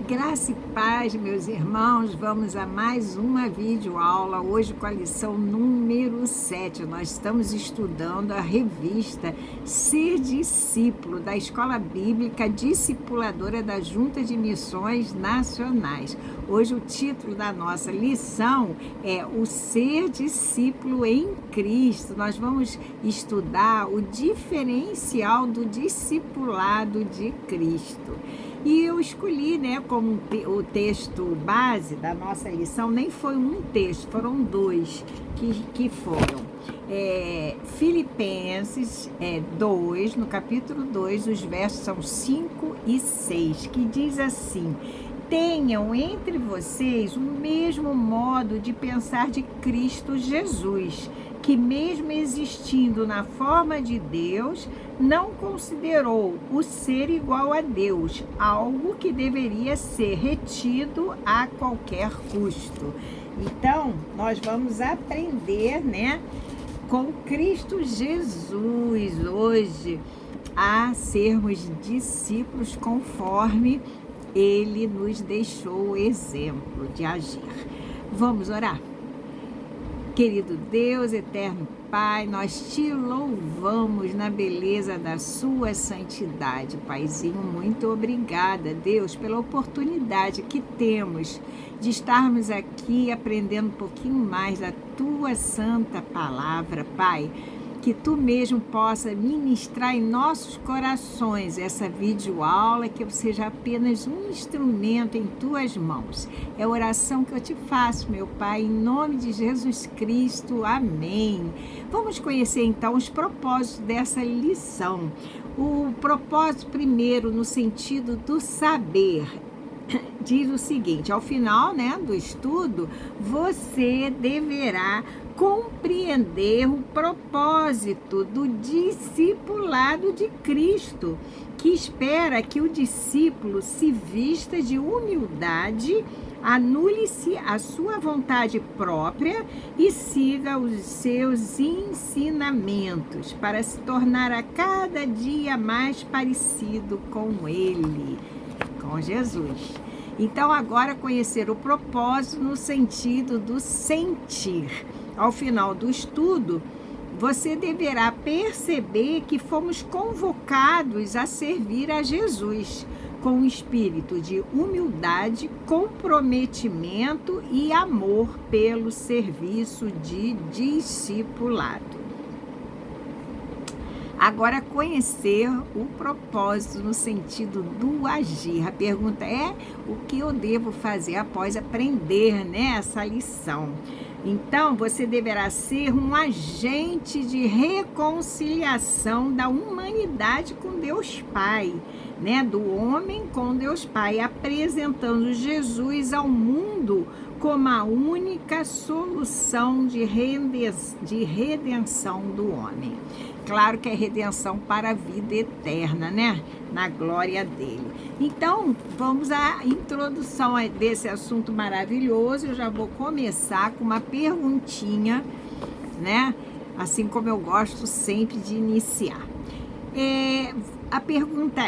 Graça e paz, meus irmãos, vamos a mais uma videoaula, hoje com a lição número 7. Nós estamos estudando a revista Ser Discípulo, da Escola Bíblica Discipuladora da Junta de Missões Nacionais. Hoje o título da nossa lição é o Ser Discípulo em Cristo. Nós vamos estudar o diferencial do discipulado de Cristo. E eu escolhi, como o texto base da nossa lição, nem foi um texto, foram dois que foram. Filipenses 2, no capítulo 2, os versos são 5 e 6, que diz assim: tenham entre vocês o mesmo modo de pensar de Cristo Jesus, que mesmo existindo na forma de Deus, não considerou o ser igual a Deus, algo que deveria ser retido a qualquer custo. Então, nós vamos aprender, com Cristo Jesus hoje a sermos discípulos conforme Ele nos deixou o exemplo de agir. Vamos orar? Querido Deus, eterno Pai, nós te louvamos na beleza da sua santidade. Paizinho, muito obrigada, Deus, pela oportunidade que temos de estarmos aqui aprendendo um pouquinho mais da tua santa palavra, Pai. Que tu mesmo possa ministrar em nossos corações essa videoaula, que eu seja apenas um instrumento em tuas mãos. É a oração que eu te faço, meu Pai, em nome de Jesus Cristo. Amém. Vamos conhecer então os propósitos dessa lição. O propósito primeiro, no sentido do saber, diz o seguinte: ao final, do estudo, você deverá compreender o propósito do discipulado de Cristo, que espera que o discípulo se vista de humildade, anule-se a sua vontade própria e siga os seus ensinamentos para se tornar a cada dia mais parecido com Ele, com Jesus. Então, agora conhecer o propósito no sentido do sentir. Ao final do estudo, você deverá perceber que fomos convocados a servir a Jesus com um espírito de humildade, comprometimento e amor pelo serviço de discipulado. Agora, conhecer o propósito no sentido do agir. A pergunta é: o que eu devo fazer após aprender, essa lição? Então, você deverá ser um agente de reconciliação da humanidade com Deus Pai, do homem com Deus Pai, apresentando Jesus ao mundo como a única solução de redenção do homem. Claro que é redenção para a vida eterna, na glória dele. Então, vamos à introdução desse assunto maravilhoso. Eu já vou começar com uma perguntinha, assim como eu gosto sempre de iniciar. A pergunta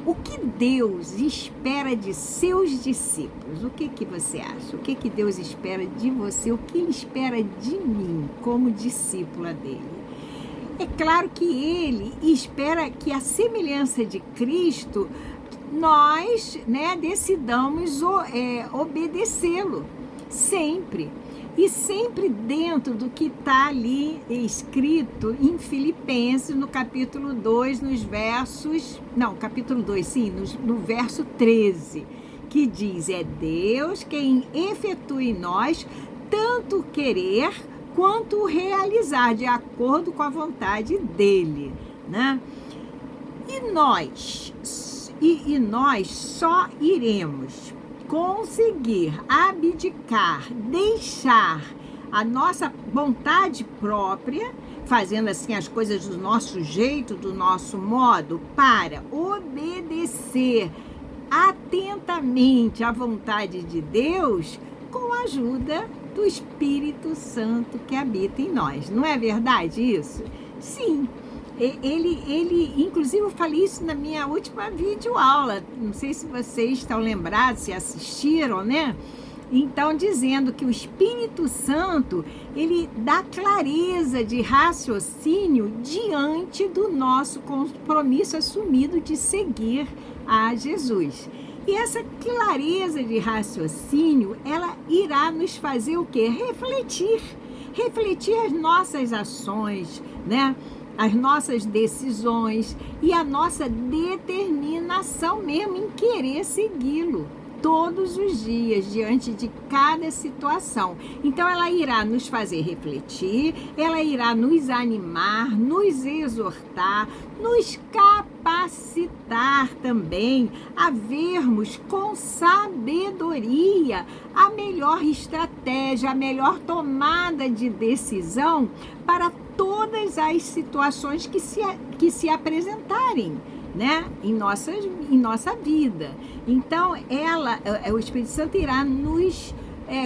o que Deus espera de seus discípulos? O que você acha? O que Deus espera de você? O que Ele espera de mim como discípula dele? É claro que Ele espera que, a semelhança de Cristo, nós, decidamos obedecê-lo, sempre. E sempre dentro do que está ali escrito em Filipenses, no capítulo 2, no verso 13, que diz: é Deus quem efetua em nós tanto querer quanto realizar, de acordo com a vontade dele, E nós só iremos conseguir abdicar, deixar a nossa vontade própria, fazendo assim as coisas do nosso jeito, do nosso modo, para obedecer atentamente à vontade de Deus, com a ajuda do Espírito Santo que habita em nós. Não é verdade isso? Sim. Inclusive eu falei isso na minha última videoaula, não sei se vocês estão lembrados, se assistiram, né? Então, dizendo que o Espírito Santo, ele dá clareza de raciocínio diante do nosso compromisso assumido de seguir a Jesus. E essa clareza de raciocínio, ela irá nos fazer o quê? Refletir as nossas ações, né? As nossas decisões e a nossa determinação mesmo em querer segui-lo todos os dias, diante de cada situação. Então, ela irá nos fazer refletir, ela irá nos animar, nos exortar, nos capacitar também a vermos com sabedoria a melhor estratégia, a melhor tomada de decisão para todas as situações que se apresentarem, né, em nossa vida. Então, o Espírito Santo irá nos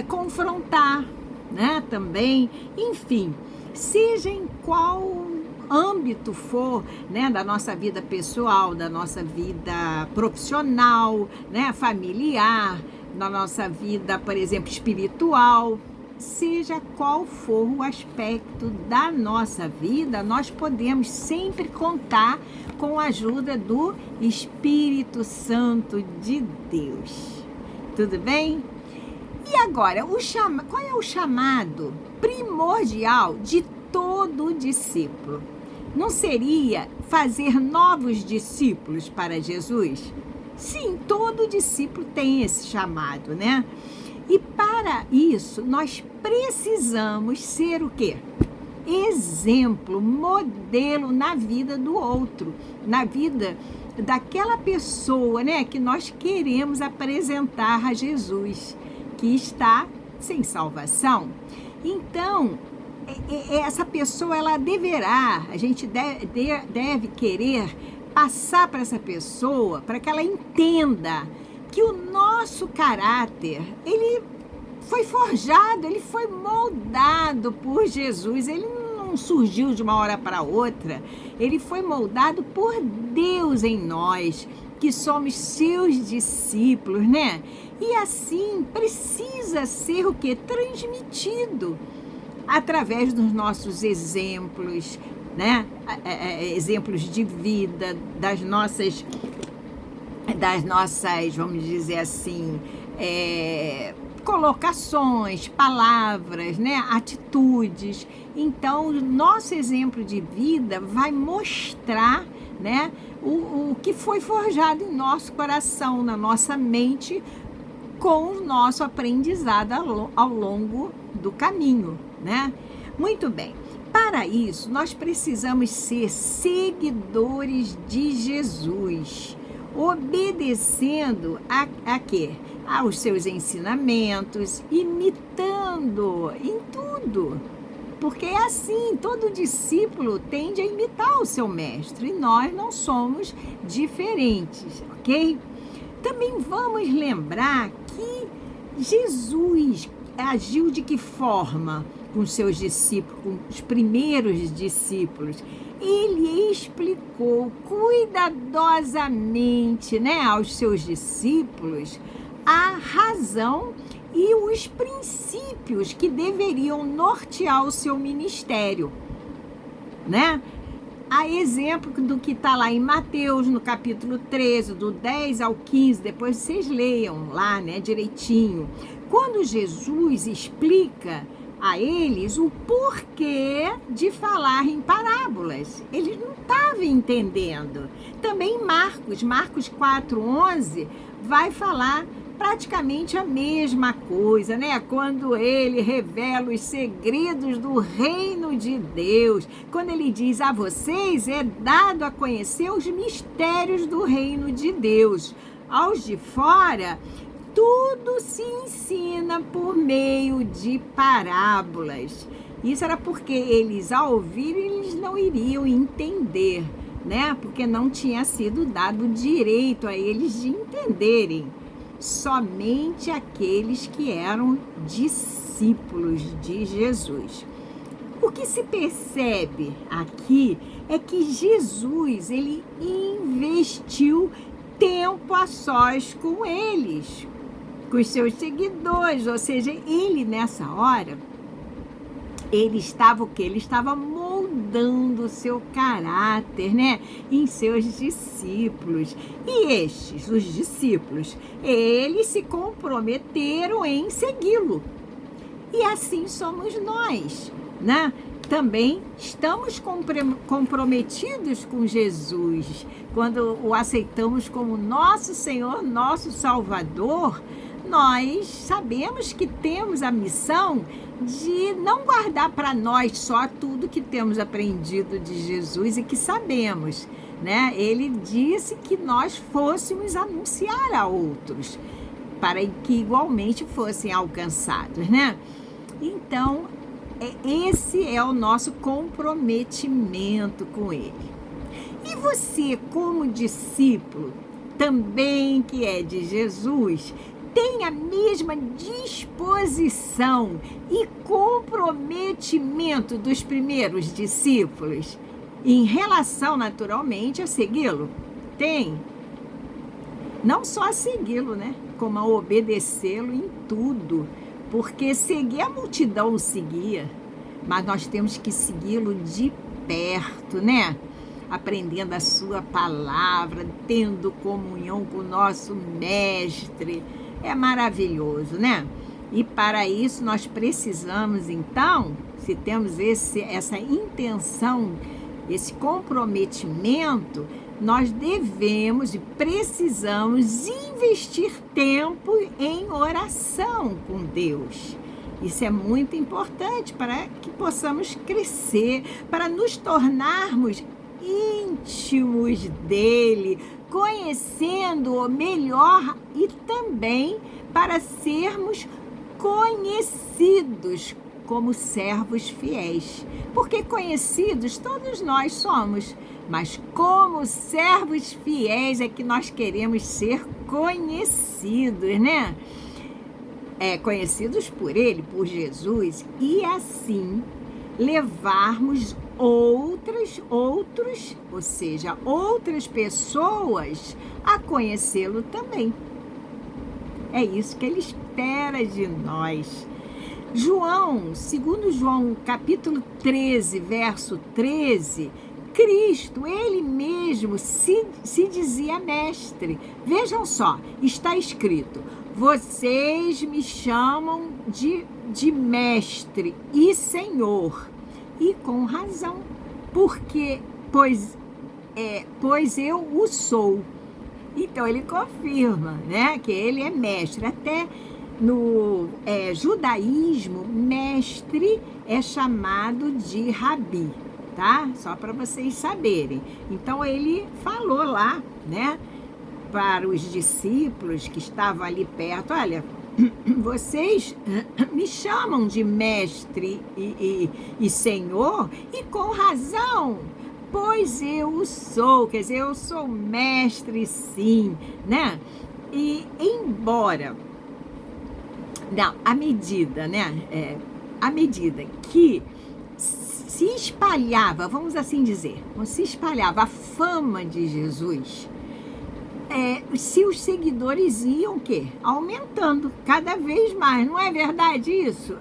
confrontar, né, também, enfim, seja em qual âmbito for, né, da nossa vida pessoal, da nossa vida profissional, né, familiar, da nossa vida, por exemplo, espiritual, seja qual for o aspecto da nossa vida, nós podemos sempre contar com a ajuda do Espírito Santo de Deus. Tudo bem? E agora, qual é o chamado primordial de todo discípulo? Não seria fazer novos discípulos para Jesus? Sim, todo discípulo tem esse chamado, né? E para isso, nós precisamos ser o quê? Exemplo, modelo na vida do outro, na vida daquela pessoa, né, que nós queremos apresentar a Jesus, que está sem salvação. Então, essa pessoa, ela deverá, a gente deve querer passar para essa pessoa, para que ela entenda que o nosso caráter, ele foi forjado, ele foi moldado por Jesus, ele não surgiu de uma hora para outra, ele foi moldado por Deus em nós, que somos seus discípulos, né? E assim precisa ser o quê? Transmitido através dos nossos exemplos, né? Exemplos de vida, das nossas, vamos dizer assim, colocações, palavras, né? Atitudes. Então, o nosso exemplo de vida vai mostrar, né? O que foi forjado em nosso coração, na nossa mente, com o nosso aprendizado ao longo do caminho, né? Muito bem. Para isso, nós precisamos ser seguidores de Jesus, obedecendo a quê? Aos seus ensinamentos, imitando em tudo. Porque é assim, todo discípulo tende a imitar o seu mestre e nós não somos diferentes, ok? Também vamos lembrar que Jesus agiu de que forma com seus discípulos, com os primeiros discípulos? Ele explicou cuidadosamente, né, aos seus discípulos a razão e os princípios que deveriam nortear o seu ministério, né? A exemplo do que está lá em Mateus, no capítulo 13, do 10 ao 15, depois vocês leiam lá, né, direitinho. Quando Jesus explica a eles o porquê de falar em parábolas, eles não estavam entendendo. Também Marcos 4:11, vai falar praticamente a mesma coisa, né? Quando ele revela os segredos do reino de Deus, quando ele diz a vocês é dado a conhecer os mistérios do reino de Deus. Aos de fora, tudo se ensina por meio de parábolas. Isso era porque eles, ao ouvirem, eles não iriam entender, né? Porque não tinha sido dado o direito a eles de entenderem. Somente aqueles que eram discípulos de Jesus. O que se percebe aqui é que Jesus, ele investiu tempo a sós com eles, com os seus seguidores, ou seja, ele nessa hora, ele estava o quê? Ele estava moldando o seu caráter, né? Em seus discípulos. E estes, os discípulos, eles se comprometeram em segui-lo. E assim somos nós, né? Também estamos comprometidos com Jesus. Quando o aceitamos como nosso Senhor, nosso Salvador, nós sabemos que temos a missão de não guardar para nós só tudo que temos aprendido de Jesus e que sabemos, né? Ele disse que nós fôssemos anunciar a outros, para que igualmente fossem alcançados, né? Então, esse é o nosso comprometimento com Ele. E você, como discípulo, também que é de Jesus, tem a mesma disposição e comprometimento dos primeiros discípulos em relação, naturalmente, a segui-lo? Tem. Não só a segui-lo, né? Como a obedecê-lo em tudo. Porque seguir a multidão o seguia, mas nós temos que segui-lo de perto, né? Aprendendo a sua palavra, tendo comunhão com o nosso mestre. É maravilhoso, né? E para isso nós precisamos, então, se temos essa intenção, esse comprometimento, nós devemos e precisamos investir tempo em oração com Deus. Isso é muito importante para que possamos crescer, para nos tornarmos íntimos dele, conhecendo-o melhor e também para sermos conhecidos como servos fiéis. Porque conhecidos todos nós somos, mas como servos fiéis é que nós queremos ser conhecidos, né? Conhecidos por Ele, por Jesus, e assim levarmos outras pessoas a conhecê-lo também. É isso que Ele espera de nós. Segundo João, capítulo 13, verso 13, Cristo, Ele mesmo se dizia mestre. Vejam só, está escrito: vocês me chamam de mestre e Senhor. E com razão, pois eu o sou. Então ele confirma, né, que ele é mestre. Até no judaísmo, mestre é chamado de rabi, tá? Só para vocês saberem. Então ele falou lá, né, para os discípulos que estavam ali perto: olha, vocês me chamam de mestre e Senhor, e com razão, pois eu o sou. Quer dizer, eu sou mestre, sim, né? E embora, não, à medida, né? À medida que se espalhava, vamos assim dizer, se espalhava a fama de Jesus, se os seguidores iam o quê? Aumentando cada vez mais, não é verdade isso?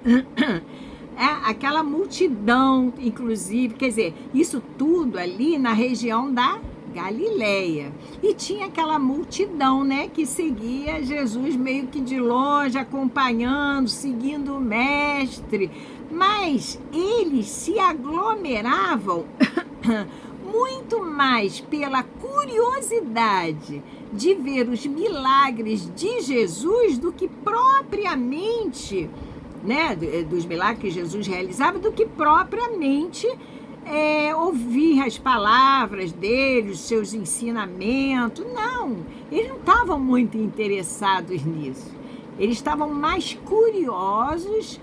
Aquela multidão, inclusive, quer dizer, isso tudo ali na região da Galileia. E tinha aquela multidão, né, que seguia Jesus meio que de longe, acompanhando, seguindo o mestre. Mas eles se aglomeravam muito mais pela curiosidade de ver os milagres de Jesus do que propriamente, né, dos milagres que Jesus realizava, do que propriamente ouvir as palavras dele, os seus ensinamentos. Não, eles não estavam muito interessados nisso. Eles estavam mais curiosos,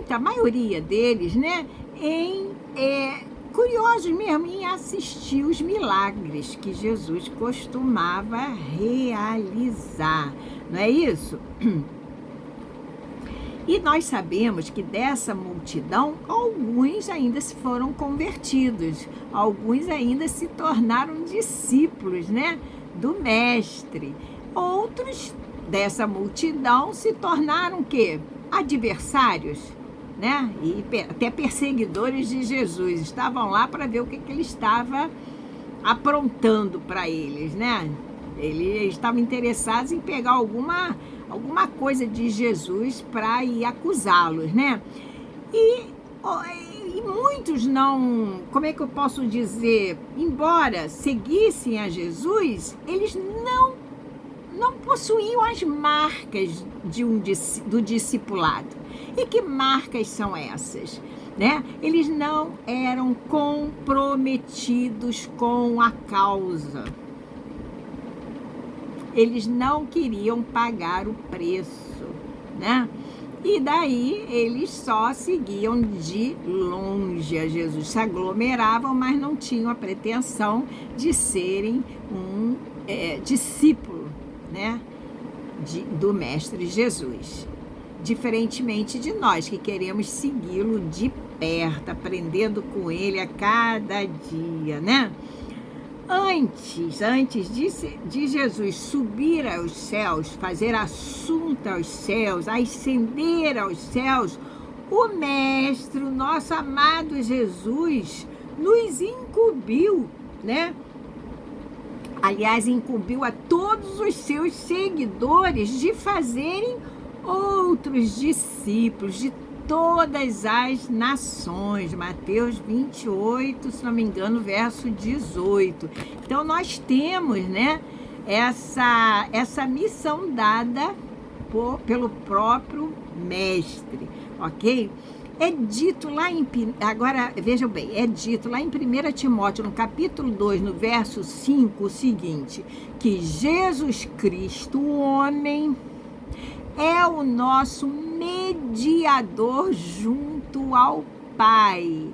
a maioria deles, né, curiosos mesmo em assistir os milagres que Jesus costumava realizar. Não é isso? E nós sabemos que dessa multidão, alguns ainda se foram convertidos, alguns ainda se tornaram discípulos, né, do mestre. Outros dessa multidão se tornaram o quê? Adversários, né? E até perseguidores de Jesus. Estavam lá para ver o que ele estava aprontando para eles, né? Eles estavam interessados em pegar alguma coisa de Jesus para ir acusá-los, né? E muitos não, como é que eu posso dizer, embora seguissem a Jesus, eles não possuíam as marcas do discipulado. E que marcas são essas? Né? Eles não eram comprometidos com a causa. Eles não queriam pagar o preço, né? E daí eles só seguiam de longe a Jesus, se aglomeravam, mas não tinham a pretensão de serem um discípulo, né, do Mestre Jesus. Diferentemente de nós, que queremos segui-lo de perto, aprendendo com ele a cada dia, né? Antes de Jesus subir aos céus, fazer assunto aos céus, ascender aos céus, o Mestre, o nosso amado Jesus, nos incumbiu, né? Aliás, incumbiu a todos os seus seguidores de fazerem outros discípulos de todas as nações. Mateus 28, se não me engano, verso 18. Então, nós temos, né, essa missão dada pelo próprio Mestre, ok? É dito lá agora, vejam bem, é dito lá em 1 Timóteo, no capítulo 2, no verso 5, o seguinte, que Jesus Cristo, o homem, é o nosso mediador junto ao Pai,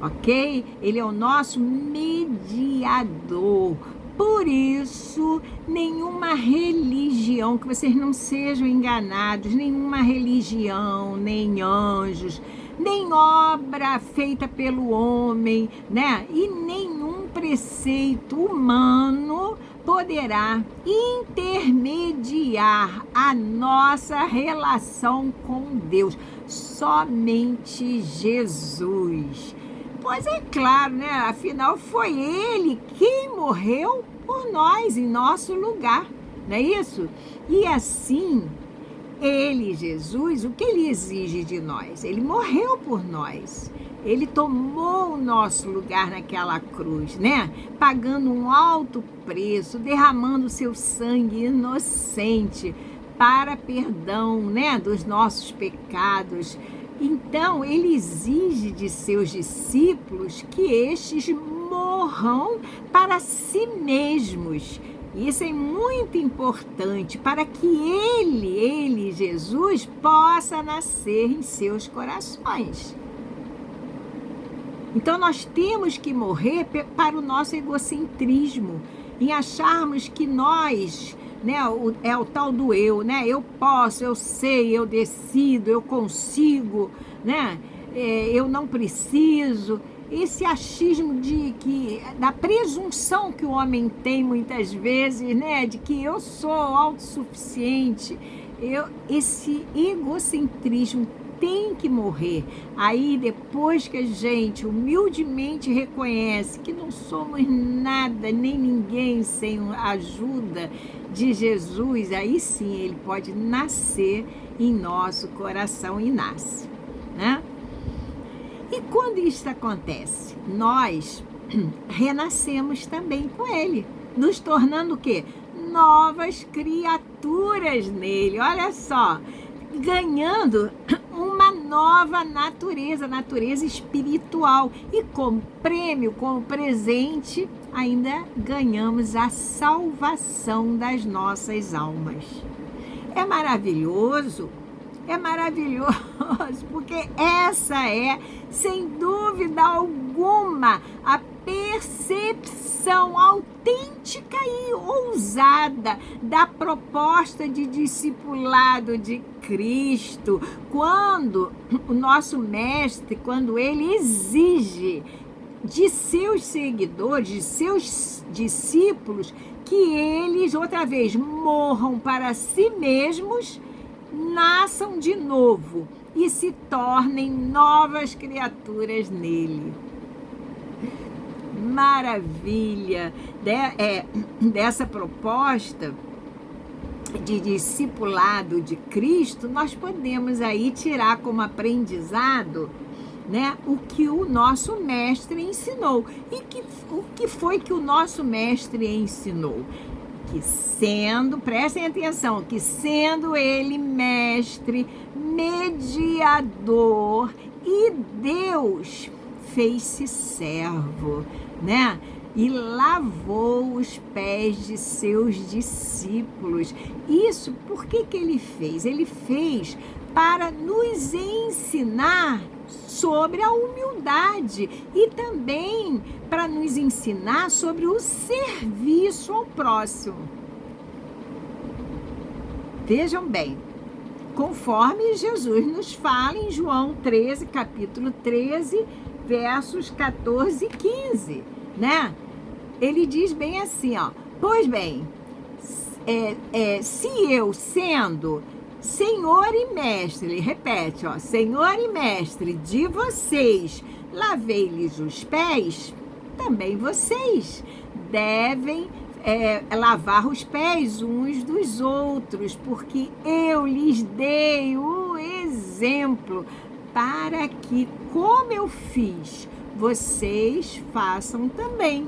ok? Ele é o nosso mediador. Por isso, nenhuma religião, que vocês não sejam enganados, nenhuma religião, nem anjos, nem obra feita pelo homem, né? E nenhum preceito humano poderá intermediar a nossa relação com Deus. Somente Jesus. Pois é claro, né? Afinal, foi Ele quem morreu por nós, em nosso lugar, não é isso? E assim, Ele, Jesus, o que Ele exige de nós? Ele morreu por nós. Ele tomou o nosso lugar naquela cruz, né? Pagando um alto preço, derramando seu sangue inocente para perdão, né, dos nossos pecados. Então, ele exige de seus discípulos que estes morram para si mesmos. Isso é muito importante para que ele, Jesus, possa nascer em seus corações. Então, nós temos que morrer para o nosso egocentrismo, em acharmos que nós, né, é o tal do eu, né? Eu posso, eu sei, eu decido, eu consigo, né? Eu não preciso. Esse achismo da presunção que o homem tem muitas vezes, né? De que eu sou autossuficiente. Esse egocentrismo tem que morrer. Aí, depois que a gente humildemente reconhece que não somos nada, nem ninguém sem a ajuda de Jesus, aí sim ele pode nascer em nosso coração e nasce, né? E quando isso acontece, nós renascemos também com ele, nos tornando o quê? Novas criaturas nele. Olha só, ganhando uma nova natureza espiritual. E como prêmio, como presente, ainda ganhamos a salvação das nossas almas. É maravilhoso, porque essa é, sem dúvida alguma, a percepção autêntica autêntica e ousada da proposta de discipulado de Cristo, quando o nosso mestre, quando ele exige de seus seguidores, de seus discípulos, que eles, outra vez, morram para si mesmos, nasçam de novo e se tornem novas criaturas nele. Maravilha dessa proposta de discipulado de Cristo, nós podemos aí tirar como aprendizado, né, o que o nosso mestre ensinou. E o que foi que o nosso mestre ensinou? Que prestem atenção, que sendo ele mestre, mediador e Deus, fez-se servo, né? E lavou os pés de seus discípulos. Isso, por que ele fez? Ele fez para nos ensinar sobre a humildade e também para nos ensinar sobre o serviço ao próximo. Vejam bem, conforme Jesus nos fala em João 13, capítulo 13, versos 14 e 15, né? Ele diz bem assim, ó: pois bem, se eu, sendo Senhor e mestre, ele repete, ó, Senhor e mestre de vocês, lavei-lhes os pés, também vocês devem lavar os pés uns dos outros, porque eu lhes dei o exemplo para que, como eu fiz, vocês façam também.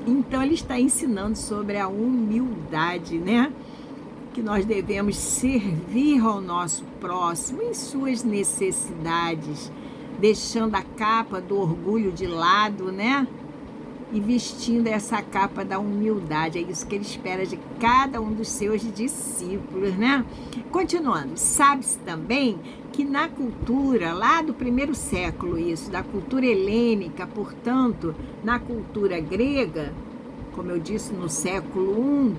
Então, ele está ensinando sobre a humildade, né? Que nós devemos servir ao nosso próximo em suas necessidades, deixando a capa do orgulho de lado, né? E vestindo essa capa da humildade. É isso que ele espera de cada um dos seus discípulos, né? Continuando, sabe-se também que na cultura, lá do primeiro século, da cultura helênica, portanto, na cultura grega, como eu disse, no século I,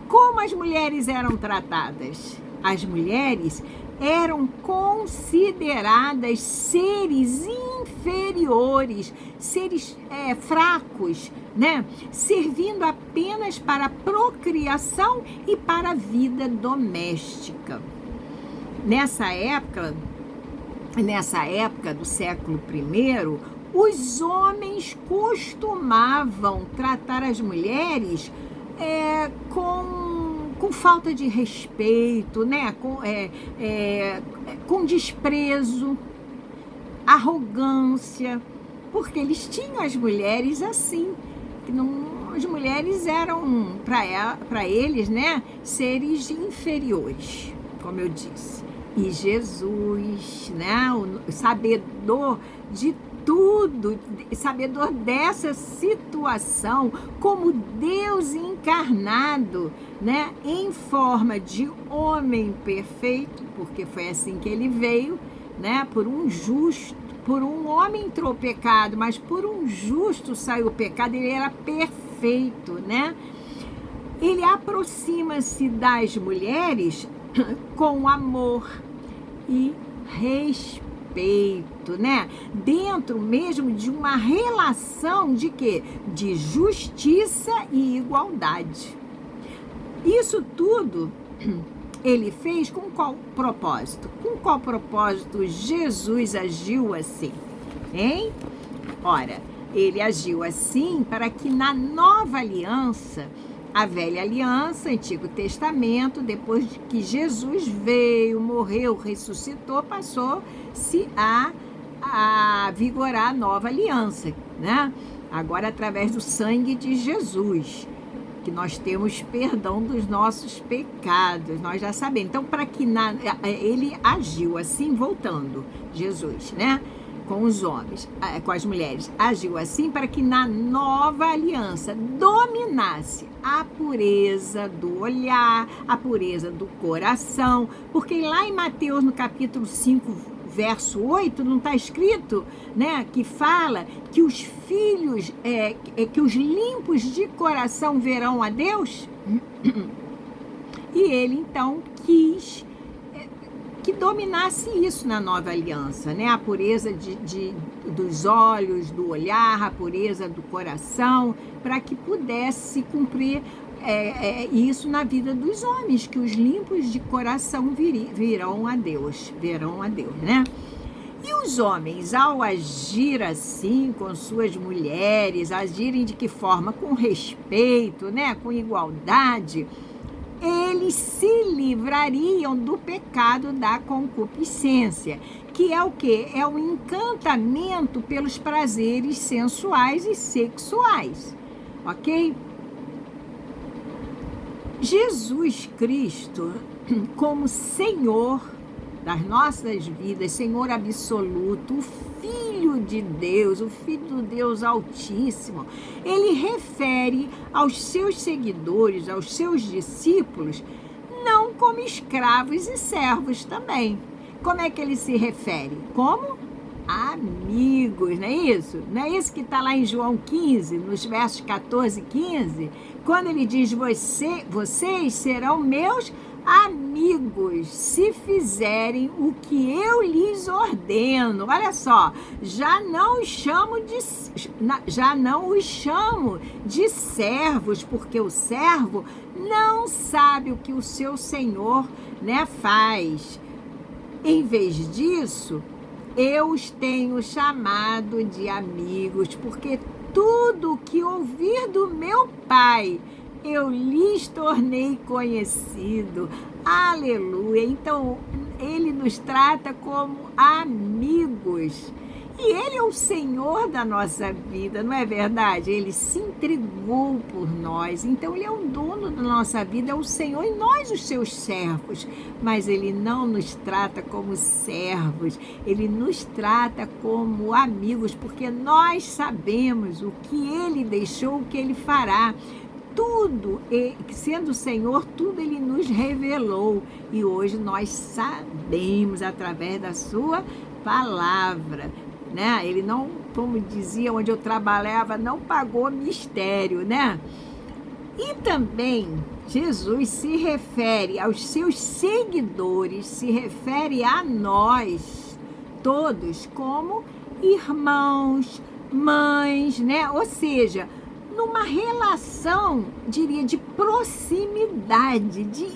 como as mulheres eram tratadas? As mulheres eram consideradas seres inferiores, seres fracos, né? Servindo apenas para a procriação e para a vida doméstica. Nessa época do século I, os homens costumavam tratar as mulheres com falta de respeito, né? Com desprezo, arrogância, porque eles tinham as mulheres assim, que as mulheres eram para eles, né, seres inferiores, como eu disse. E Jesus, né, o sabedor de tudo, sabedor dessa situação, como Deus encarnado, né, em forma de homem perfeito, porque foi assim que ele veio, né, por um homem entrou o pecado, mas por um justo saiu o pecado, ele era perfeito, né? Ele aproxima-se das mulheres com amor e respeito, né? Dentro mesmo de uma relação de quê? De justiça e igualdade. Isso tudo ele fez com qual propósito? Com qual propósito Jesus agiu assim? Hein? Ora, ele agiu assim para que na nova aliança, a velha aliança, Antigo Testamento, depois de que Jesus veio, morreu, ressuscitou, passou-se a vigorar a nova aliança, né? Agora, através do sangue de Jesus, que nós temos perdão dos nossos pecados, nós já sabemos. Então, para que ele agiu assim, voltando, Jesus, né? Com os homens, com as mulheres, agiu assim para que na nova aliança dominasse a pureza do olhar, a pureza do coração, porque lá em Mateus, no capítulo 5, verso 8, não está escrito, né, que fala que os filhos, que os limpos de coração verão a Deus? E ele, então, quis que dominasse isso na nova aliança, né? A pureza dos olhos, do olhar, a pureza do coração, para que pudesse cumprir isso na vida dos homens, que os limpos de coração verão a Deus, né? E os homens, ao agir assim com suas mulheres, agirem de que forma? Com respeito, né? Com igualdade, eles se livrariam do pecado da concupiscência, que é o quê? É o encantamento pelos prazeres sensuais e sexuais, ok? Jesus Cristo, como Senhor das nossas vidas, Senhor absoluto, o Filho de Deus, o Filho do Deus Altíssimo, ele refere aos seus seguidores, aos seus discípulos, não como escravos e servos também. Como é que ele se refere? Como amigos, não é isso? Não é isso que está lá em João 15, nos versos 14 e 15? Quando ele diz, vocês serão meus amigos, se fizerem o que eu lhes ordeno. Olha só, já não os chamo de servos, porque o servo não sabe o que o seu senhor, né, faz. Em vez disso, eu os tenho chamado de amigos, porque tudo o que ouvir do meu Pai, eu lhes tornei conhecido. Aleluia! Então, ele nos trata como amigos. E ele é o Senhor da nossa vida, não é verdade? Ele se entregou por nós. Então, ele é o dono da nossa vida, é o Senhor, e nós os seus servos. Mas ele não nos trata como servos, ele nos trata como amigos, porque nós sabemos o que ele deixou, o que ele fará. Tudo, sendo o Senhor, tudo ele nos revelou. E hoje nós sabemos através da sua palavra, né? Ele não, como dizia, onde eu trabalhava, não pagou mistério, né? E também Jesus se refere aos seus seguidores, se refere a nós todos como irmãos, mães, né? Ou seja, numa relação, diria, de proximidade, de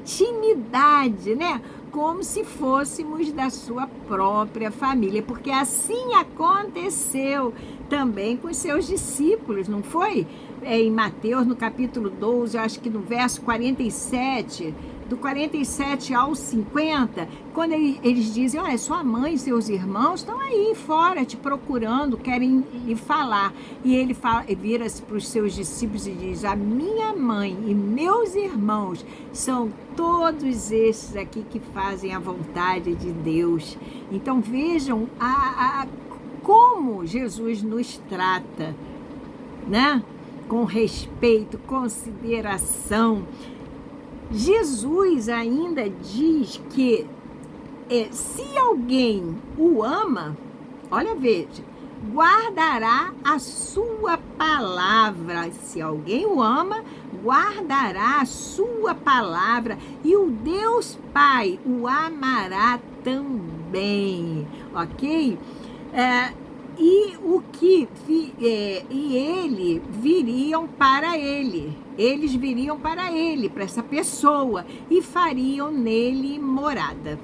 intimidade, né? Como se fôssemos da sua própria família, porque assim aconteceu também com os seus discípulos, não foi? Em Mateus, no capítulo 12, acho que no verso 47, do 47 ao 50, quando eles dizem, olha, sua mãe e seus irmãos estão aí fora te procurando, querem lhe falar. E ele vira-se para os seus discípulos e diz, a minha mãe e meus irmãos são todos esses aqui que fazem a vontade de Deus. Então vejam como Jesus nos trata, né? Com respeito, consideração. Jesus ainda diz que se alguém o ama, olha, veja, guardará a sua palavra. Se alguém o ama, guardará a sua palavra, e o Deus Pai o amará também, ok? Eles viriam para ele, para essa pessoa, e fariam nele morada.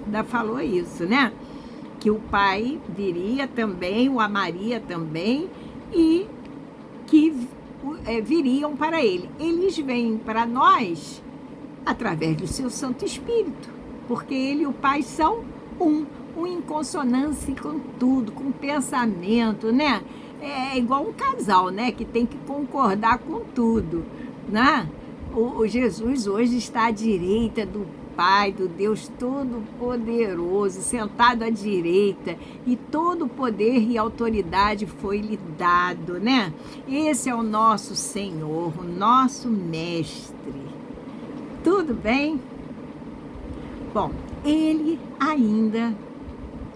Ainda falou isso, né? Que o Pai viria também, o amaria também, e que viriam para ele. Eles vêm para nós através do seu Santo Espírito, porque ele e o Pai são um em consonância com tudo, com pensamento, né? É igual um casal, né? Que tem que concordar com tudo, né? O Jesus hoje está à direita do Pai, do Deus Todo-Poderoso, sentado à direita, e todo poder e autoridade foi lhe dado, né? Esse é o nosso Senhor, o nosso Mestre. Tudo bem? Bom, ele ainda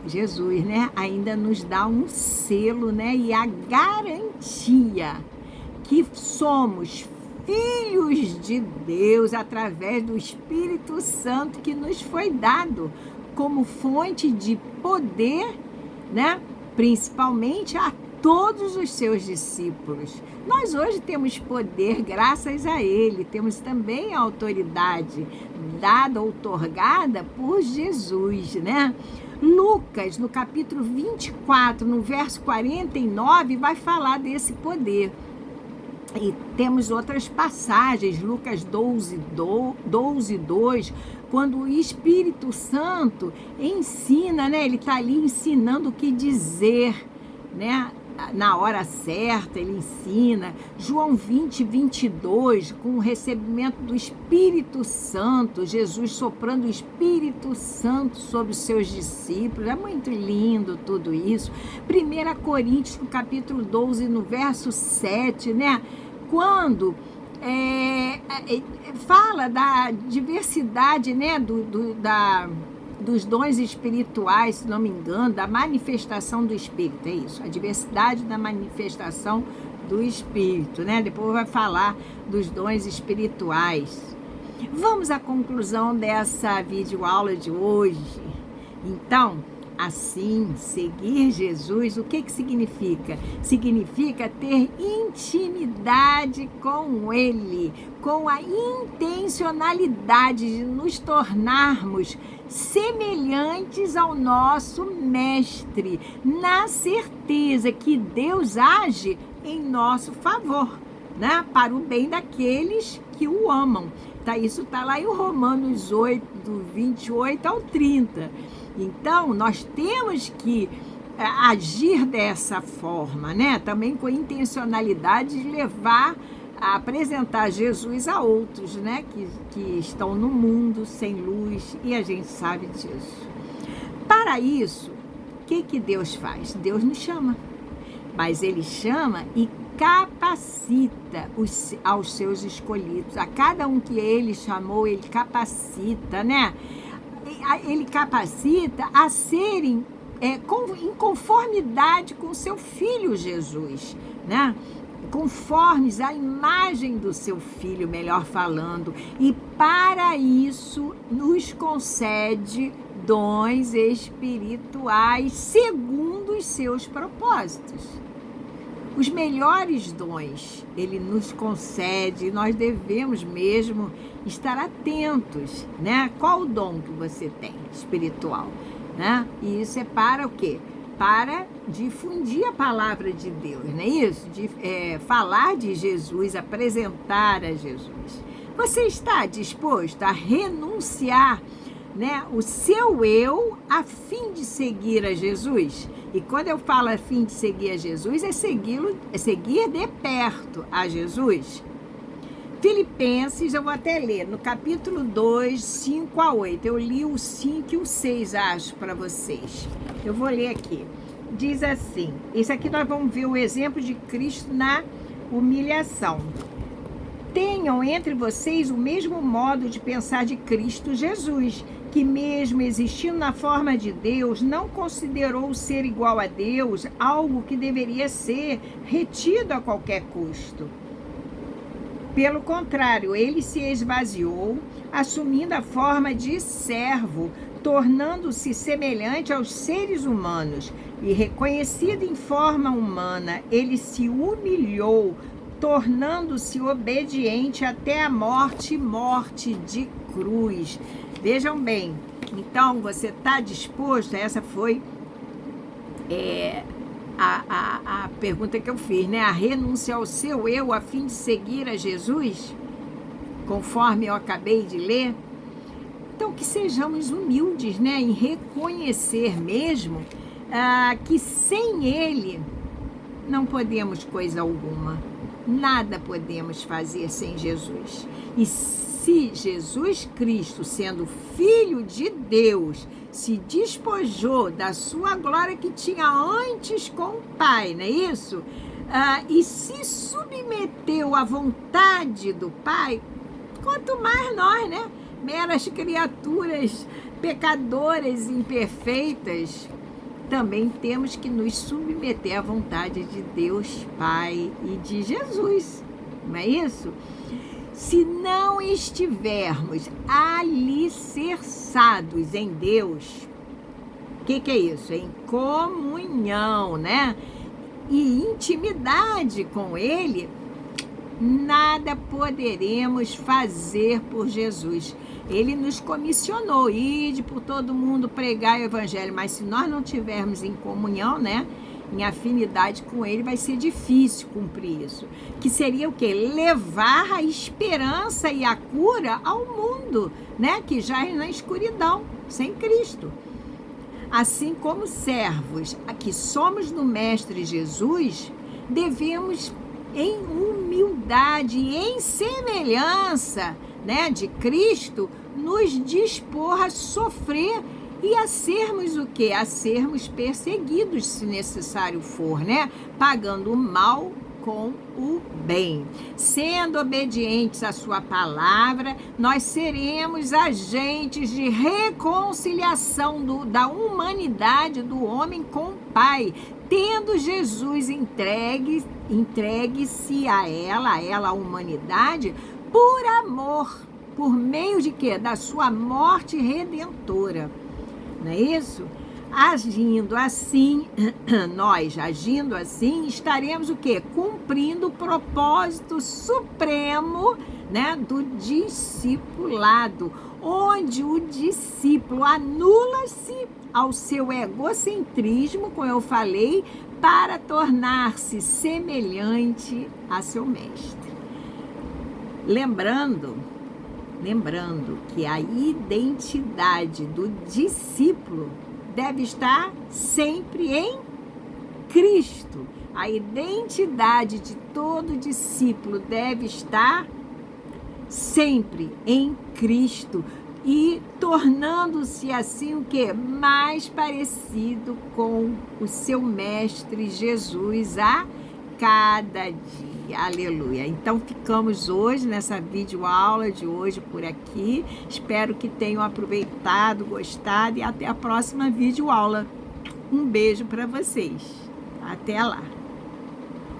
Jesus, né, ainda nos dá um selo, né, e a garantia que somos filhos de Deus através do Espírito Santo que nos foi dado como fonte de poder, né, principalmente a todos os seus discípulos. Nós hoje temos poder graças a Ele, temos também a autoridade dada, outorgada por Jesus, né? Lucas, no capítulo 24, no verso 49, vai falar desse poder. E temos outras passagens, Lucas 12, 2, quando o Espírito Santo ensina, né? Ele está ali ensinando o que dizer, né? Na hora certa, ele ensina. João 20, 22, com o recebimento do Espírito Santo, Jesus soprando o Espírito Santo sobre os seus discípulos. É muito lindo tudo isso. 1 Coríntios, no capítulo 12, no verso 7, né? Quando fala da diversidade, né? Dos dons espirituais, se não me engano, da manifestação do Espírito, é isso, a diversidade da manifestação do Espírito, né? Depois vai falar dos dons espirituais. Vamos à conclusão dessa videoaula de hoje. Então, assim, seguir Jesus, o que significa? Significa ter intimidade com Ele, com a intencionalidade de nos tornarmos semelhantes ao nosso Mestre, na certeza que Deus age em nosso favor, né? Para o bem daqueles que o amam. Isso está lá em Romanos 8, do 28 ao 30. Então, nós temos que agir dessa forma, né? Também com a intencionalidade de levar, a apresentar Jesus a outros, né? Que estão no mundo sem luz, e a gente sabe disso. Para isso, o que Deus faz? Deus nos chama, mas Ele chama e capacita aos seus escolhidos. A cada um que Ele chamou, Ele capacita, né? Ele capacita a serem em conformidade com seu Filho Jesus, né? Conformes à imagem do seu Filho, melhor falando, e para isso nos concede dons espirituais segundo os seus propósitos. Os melhores dons Ele nos concede e nós devemos mesmo estar atentos, né? Qual o dom que você tem espiritual, né? E isso é para o quê? Para difundir a palavra de Deus, não é isso? Falar de Jesus, apresentar a Jesus. Você está disposto a renunciar, né, o seu eu a fim de seguir a Jesus? E quando eu falo a fim de seguir a Jesus, é seguir de perto a Jesus. Filipenses, eu vou até ler, no capítulo 2, 5 a 8. Eu li o 5 e o 6, acho, para vocês. Eu vou ler aqui. Diz assim, isso aqui nós vamos ver o exemplo de Cristo na humilhação. Tenham entre vocês o mesmo modo de pensar de Cristo Jesus, que mesmo existindo na forma de Deus, não considerou ser igual a Deus algo que deveria ser retido a qualquer custo. Pelo contrário, ele se esvaziou, assumindo a forma de servo, tornando-se semelhante aos seres humanos, e reconhecido em forma humana, ele se humilhou, tornando-se obediente até a morte de cruz. Vejam bem, então você está disposto? Essa foi a pergunta que eu fiz, né? A renúncia ao seu eu a fim de seguir a Jesus, conforme eu acabei de ler. Então, que sejamos humildes, né? Em reconhecer mesmo que sem Ele não podemos coisa alguma. Nada podemos fazer sem Jesus. E se Jesus Cristo, sendo Filho de Deus, se despojou da sua glória que tinha antes com o Pai, não é isso? E se submeteu à vontade do Pai, quanto mais nós, né? Meras criaturas pecadoras, imperfeitas, também temos que nos submeter à vontade de Deus Pai e de Jesus. Não é isso? Se não estivermos alicerçados em Deus, o que é isso? Em comunhão, né? E intimidade com Ele, nada poderemos fazer por Jesus. Ele nos comissionou, ide por todo mundo pregar o evangelho, mas se nós não tivermos em comunhão, né, em afinidade com Ele, vai ser difícil cumprir isso. Que seria o quê? Levar a esperança e a cura ao mundo, né, que já é na escuridão, sem Cristo. Assim como servos que somos do Mestre Jesus, devemos, em humildade e em semelhança, né, de Cristo, nos dispor a sofrer e a sermos o quê? A sermos perseguidos, se necessário for, né? Pagando o mal com o bem. Sendo obedientes à sua palavra, nós seremos agentes de reconciliação da humanidade, do homem com o Pai, tendo Jesus entregue-se a ela, a humanidade, por amor, por meio de quê? Da sua morte redentora. Não é isso? Agindo assim, nós agindo assim, estaremos o quê? Cumprindo o propósito supremo, né, do discipulado, onde o discípulo anula-se ao seu egocentrismo, como eu falei, para tornar-se semelhante a seu mestre. Lembrando que a identidade do discípulo deve estar sempre em Cristo. A identidade de todo discípulo deve estar sempre em Cristo e tornando-se assim o quê? Mais parecido com o seu mestre Jesus a cada dia. Aleluia. Então ficamos hoje nessa videoaula de hoje por aqui. Espero que tenham aproveitado, gostado e até a próxima videoaula. Um beijo para vocês. Até lá.